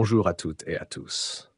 Bonjour à toutes et à tous.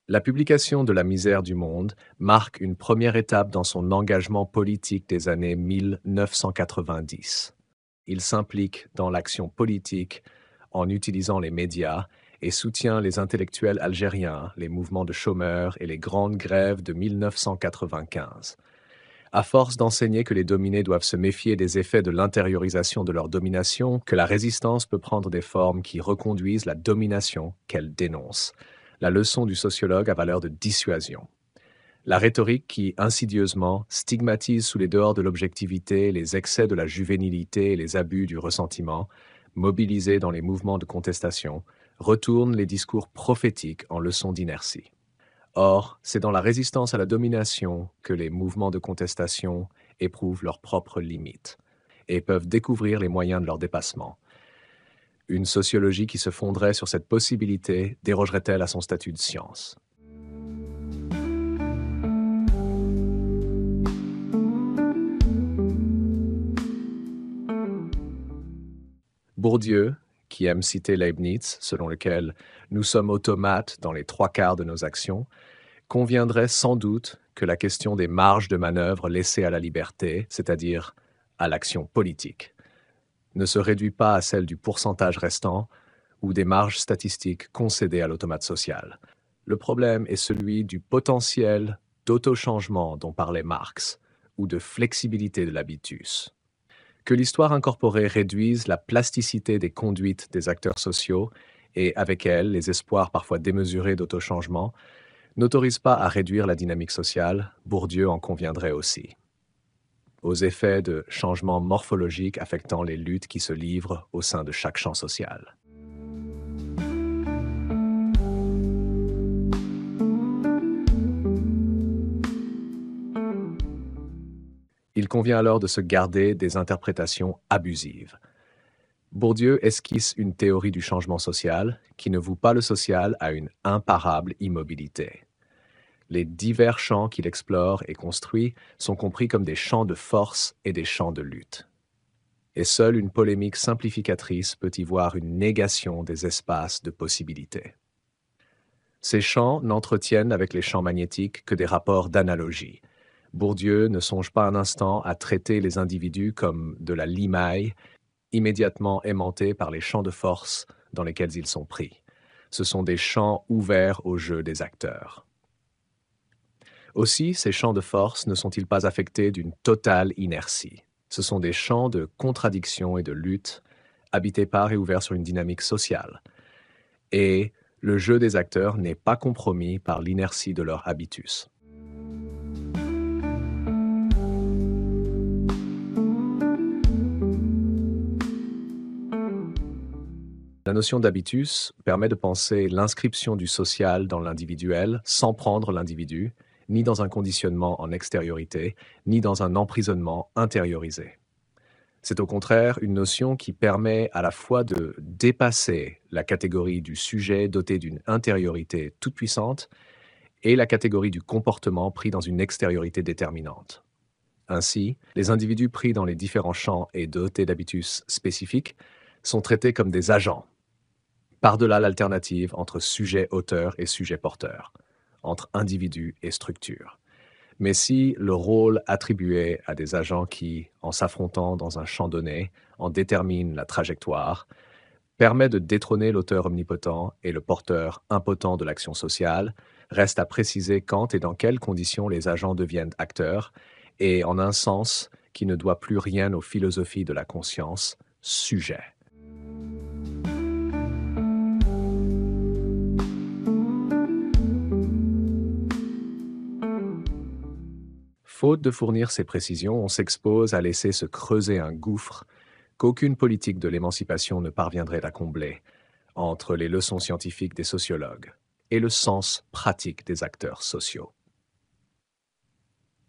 La publication de La misère du monde marque une première étape dans son engagement politique des années 1990. Il s'implique dans l'action politique en utilisant les médias et soutient les intellectuels algériens, les mouvements de chômeurs et les grandes grèves de 1995. À force d'enseigner que les dominés doivent se méfier des effets de l'intériorisation de leur domination, que la résistance peut prendre des formes qui reconduisent la domination qu'elle dénonce. La leçon du sociologue a valeur de dissuasion. La rhétorique qui, insidieusement, stigmatise sous les dehors de l'objectivité les excès de la juvénilité et les abus du ressentiment, mobilisés dans les mouvements de contestation, retourne les discours prophétiques en leçons d'inertie. Or, c'est dans la résistance à la domination que les mouvements de contestation éprouvent leurs propres limites et peuvent découvrir les moyens de leur dépassement. Une sociologie qui se fonderait sur cette possibilité dérogerait-elle à son statut de science? Bourdieu, qui aime citer Leibniz, selon lequel nous sommes automates dans les trois quarts de nos actions, conviendrait sans doute que la question des marges de manœuvre laissées à la liberté, c'est-à-dire à l'action politique, ne se réduit pas à celle du pourcentage restant ou des marges statistiques concédées à l'automate social. Le problème est celui du potentiel d'autochangement dont parlait Marx, ou de flexibilité de l'habitus. Que l'histoire incorporée réduise la plasticité des conduites des acteurs sociaux et avec elle les espoirs parfois démesurés d'autochangement n'autorise pas à réduire la dynamique sociale, Bourdieu en conviendrait aussi. Aux effets de changements morphologiques affectant les luttes qui se livrent au sein de chaque champ social. Il convient alors de se garder des interprétations abusives. Bourdieu esquisse une théorie du changement social qui ne voue pas le social à une imparable immobilité. Les divers champs qu'il explore et construit sont compris comme des champs de force et des champs de lutte. Et seule une polémique simplificatrice peut y voir une négation des espaces de possibilité. Ces champs n'entretiennent avec les champs magnétiques que des rapports d'analogie. Bourdieu ne songe pas un instant à traiter les individus comme de la limaille, immédiatement aimantés par les champs de force dans lesquels ils sont pris. Ce sont des champs ouverts au jeu des acteurs. Aussi, ces champs de force ne sont-ils pas affectés d'une totale inertie? Ce sont des champs de contradiction et de lutte, habités par et ouverts sur une dynamique sociale. Et le jeu des acteurs n'est pas compromis par l'inertie de leur habitus. La notion d'habitus permet de penser l'inscription du social dans l'individuel sans prendre l'individu, ni dans un conditionnement en extériorité, ni dans un emprisonnement intériorisé. C'est au contraire une notion qui permet à la fois de dépasser la catégorie du sujet doté d'une intériorité toute puissante et la catégorie du comportement pris dans une extériorité déterminante. Ainsi, les individus pris dans les différents champs et dotés d'habitus spécifiques sont traités comme des agents, par-delà l'alternative entre sujet-auteur et sujet-porteur, entre individu et structure. Mais si le rôle attribué à des agents qui, en s'affrontant dans un champ donné, en déterminent la trajectoire, permet de détrôner l'auteur omnipotent et le porteur impotent de l'action sociale, reste à préciser quand et dans quelles conditions les agents deviennent acteurs, et en un sens qui ne doit plus rien aux philosophies de la conscience, sujet. Faute de fournir ces précisions, on s'expose à laisser se creuser un gouffre qu'aucune politique de l'émancipation ne parviendrait à combler entre les leçons scientifiques des sociologues et le sens pratique des acteurs sociaux.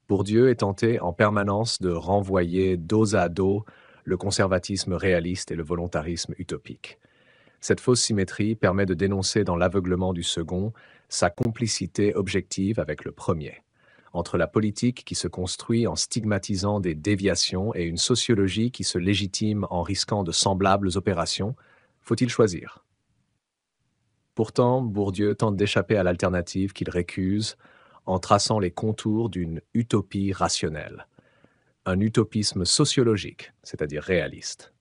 Bourdieu est tenté en permanence de renvoyer dos à dos le conservatisme réaliste et le volontarisme utopique. Cette fausse symétrie permet de dénoncer dans l'aveuglement du second sa complicité objective avec le premier, entre la politique qui se construit en stigmatisant des déviations et une sociologie qui se légitime en risquant de semblables opérations. Faut-il choisir? Pourtant, Bourdieu tente d'échapper à l'alternative qu'il récuse en traçant les contours d'une utopie rationnelle, un utopisme sociologique, c'est-à-dire réaliste.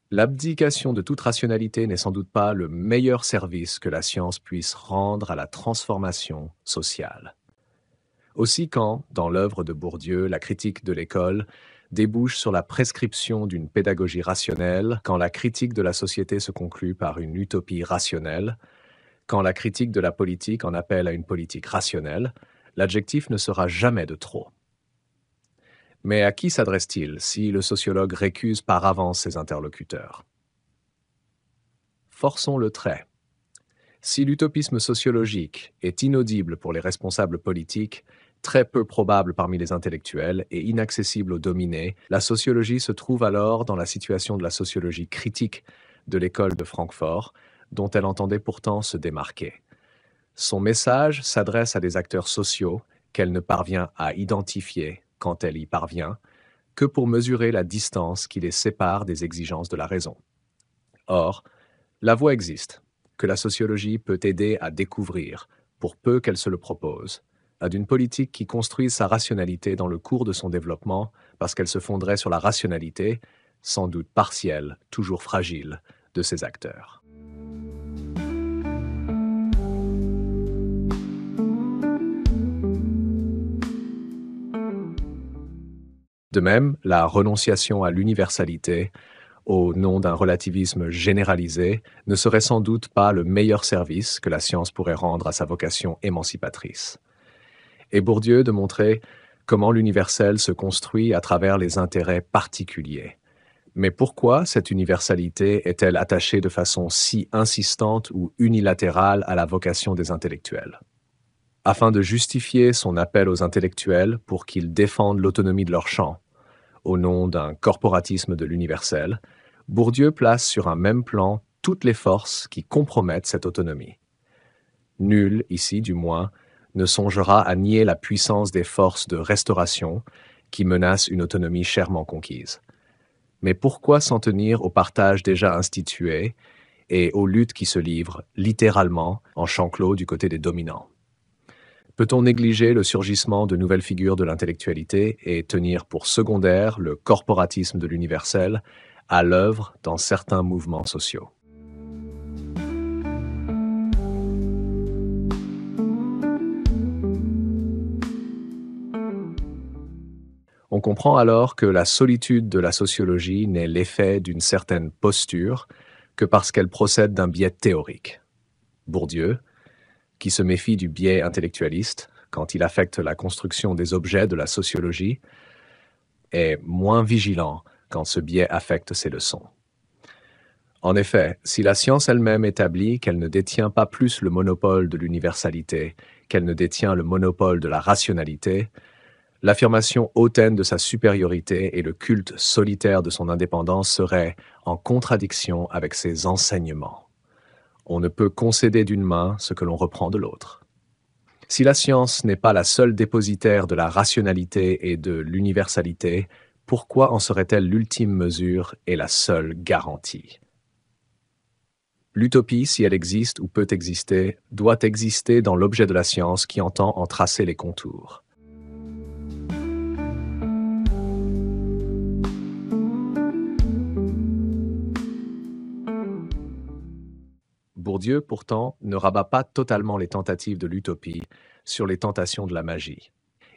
L'abdication de toute rationalité n'est sans doute pas le meilleur service que la science puisse rendre à la transformation sociale. Aussi quand, dans l'œuvre de Bourdieu, la critique de l'école débouche sur la prescription d'une pédagogie rationnelle, quand la critique de la société se conclut par une utopie rationnelle, quand la critique de la politique en appelle à une politique rationnelle, l'adjectif ne sera jamais de trop. Mais à qui s'adresse-t-il si le sociologue récuse par avance ses interlocuteurs? Forçons le trait. Si l'utopisme sociologique est inaudible pour les responsables politiques, très peu probable parmi les intellectuels et inaccessible aux dominés, la sociologie se trouve alors dans la situation de la sociologie critique de l'école de Francfort, dont elle entendait pourtant se démarquer. Son message s'adresse à des acteurs sociaux qu'elle ne parvient à identifier, quand elle y parvient, que pour mesurer la distance qui les sépare des exigences de la raison. Or, la voie existe, que la sociologie peut aider à découvrir, pour peu qu'elle se le propose, à d'une politique qui construise sa rationalité dans le cours de son développement, parce qu'elle se fonderait sur la rationalité, sans doute partielle, toujours fragile, de ses acteurs. De même, la renonciation à l'universalité, au nom d'un relativisme généralisé, ne serait sans doute pas le meilleur service que la science pourrait rendre à sa vocation émancipatrice. Et Bourdieu de montrer comment l'universel se construit à travers les intérêts particuliers. Mais pourquoi cette universalité est-elle attachée de façon si insistante ou unilatérale à la vocation des intellectuels? Afin de justifier son appel aux intellectuels pour qu'ils défendent l'autonomie de leur champ, au nom d'un corporatisme de l'universel, Bourdieu place sur un même plan toutes les forces qui compromettent cette autonomie. Nul, ici du moins, ne songera à nier la puissance des forces de restauration qui menacent une autonomie chèrement conquise. Mais pourquoi s'en tenir au partage déjà institué et aux luttes qui se livrent, littéralement, en champ clos du côté des dominants? Peut-on négliger le surgissement de nouvelles figures de l'intellectualité et tenir pour secondaire le corporatisme de l'universel à l'œuvre dans certains mouvements sociaux? On comprend alors que la solitude de la sociologie n'est l'effet d'une certaine posture que parce qu'elle procède d'un biais théorique. Bourdieu, qui se méfie du biais intellectualiste quand il affecte la construction des objets de la sociologie, est moins vigilant quand ce biais affecte ses leçons. En effet, si la science elle-même établit qu'elle ne détient pas plus le monopole de l'universalité qu'elle ne détient le monopole de la rationalité, l'affirmation hautaine de sa supériorité et le culte solitaire de son indépendance seraient en contradiction avec ses enseignements. On ne peut concéder d'une main ce que l'on reprend de l'autre. Si la science n'est pas la seule dépositaire de la rationalité et de l'universalité, pourquoi en serait-elle l'ultime mesure et la seule garantie? L'utopie, si elle existe ou peut exister, doit exister dans l'objet de la science qui entend en tracer les contours. Bourdieu, pourtant, ne rabat pas totalement les tentatives de l'utopie sur les tentations de la magie.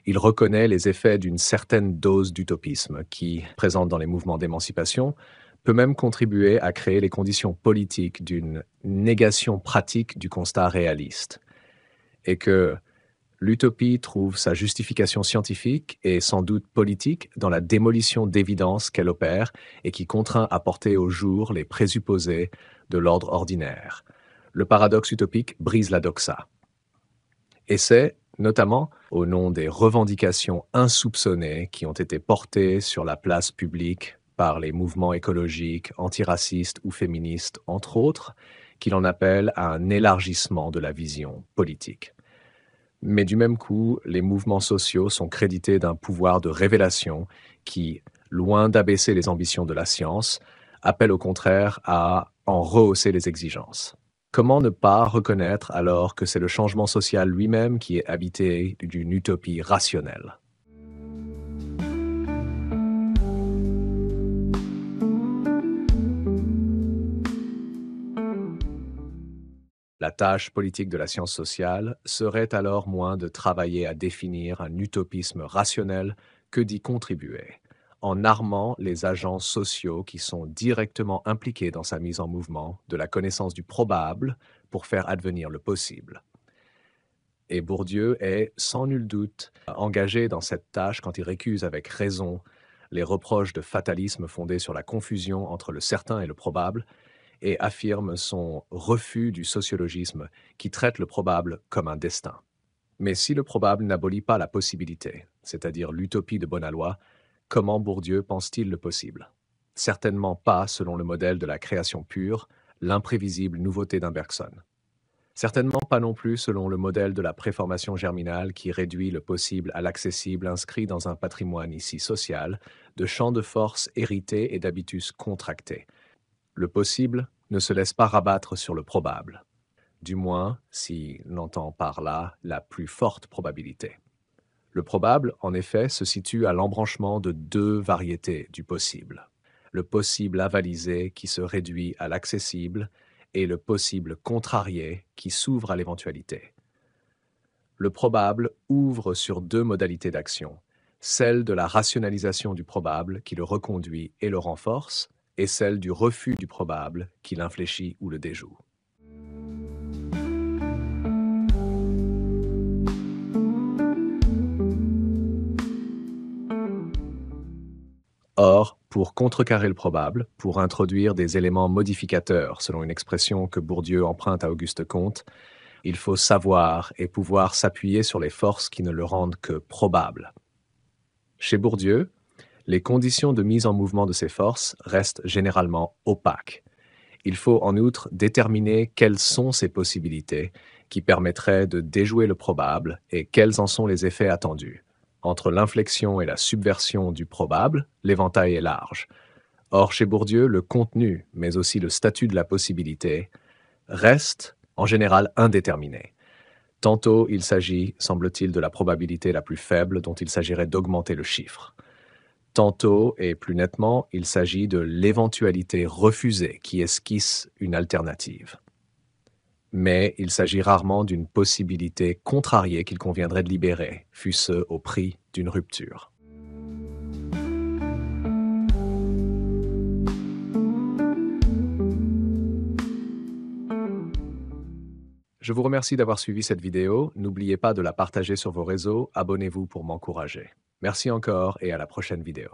Il reconnaît les effets d'une certaine dose d'utopisme qui, présente dans les mouvements d'émancipation, peut même contribuer à créer les conditions politiques d'une négation pratique du constat réaliste, et que l'utopie trouve sa justification scientifique et sans doute politique dans la démolition d'évidences qu'elle opère et qui contraint à porter au jour les présupposés de l'ordre ordinaire. Le paradoxe utopique brise la doxa. Et c'est, notamment, au nom des revendications insoupçonnées qui ont été portées sur la place publique par les mouvements écologiques, antiracistes ou féministes, entre autres, qu'il en appelle à un élargissement de la vision politique. Mais du même coup, les mouvements sociaux sont crédités d'un pouvoir de révélation qui, loin d'abaisser les ambitions de la science, appelle au contraire à en rehausser les exigences. Comment ne pas reconnaître alors que c'est le changement social lui-même qui est habité d'une utopie rationnelle? La tâche politique de la science sociale serait alors moins de travailler à définir un utopisme rationnel que d'y contribuer, en armant les agents sociaux qui sont directement impliqués dans sa mise en mouvement de la connaissance du probable pour faire advenir le possible. Et Bourdieu est, sans nul doute, engagé dans cette tâche quand il récuse avec raison les reproches de fatalisme fondés sur la confusion entre le certain et le probable, et affirme son refus du sociologisme qui traite le probable comme un destin. Mais si le probable n'abolit pas la possibilité, c'est-à-dire l'utopie de Bonalois, comment Bourdieu pense-t-il le possible? Certainement pas selon le modèle de la création pure, l'imprévisible nouveauté d'un Bergson. Certainement pas non plus selon le modèle de la préformation germinale qui réduit le possible à l'accessible inscrit dans un patrimoine ici social, de champs de force hérités et d'habitus contractés. Le possible ne se laisse pas rabattre sur le probable, du moins si l'on entend par là la plus forte probabilité. Le probable, en effet, se situe à l'embranchement de deux variétés du possible. Le possible avalisé qui se réduit à l'accessible et le possible contrarié qui s'ouvre à l'éventualité. Le probable ouvre sur deux modalités d'action, celle de la rationalisation du probable qui le reconduit et le renforce, et celle du refus du probable qui l'infléchit ou le déjoue. Or, pour contrecarrer le probable, pour introduire des éléments modificateurs, selon une expression que Bourdieu emprunte à Auguste Comte, il faut savoir et pouvoir s'appuyer sur les forces qui ne le rendent que probable. Chez Bourdieu, les conditions de mise en mouvement de ces forces restent généralement opaques. Il faut en outre déterminer quelles sont ces possibilités qui permettraient de déjouer le probable et quels en sont les effets attendus. Entre l'inflexion et la subversion du probable, l'éventail est large. Or, chez Bourdieu, le contenu, mais aussi le statut de la possibilité, reste en général indéterminé. Tantôt, il s'agit, semble-t-il, de la probabilité la plus faible dont il s'agirait d'augmenter le chiffre. Tantôt, et plus nettement, il s'agit de l'éventualité refusée qui esquisse une alternative. Mais il s'agit rarement d'une possibilité contrariée qu'il conviendrait de libérer, fût-ce au prix d'une rupture. Je vous remercie d'avoir suivi cette vidéo. N'oubliez pas de la partager sur vos réseaux. Abonnez-vous pour m'encourager. Merci encore et à la prochaine vidéo.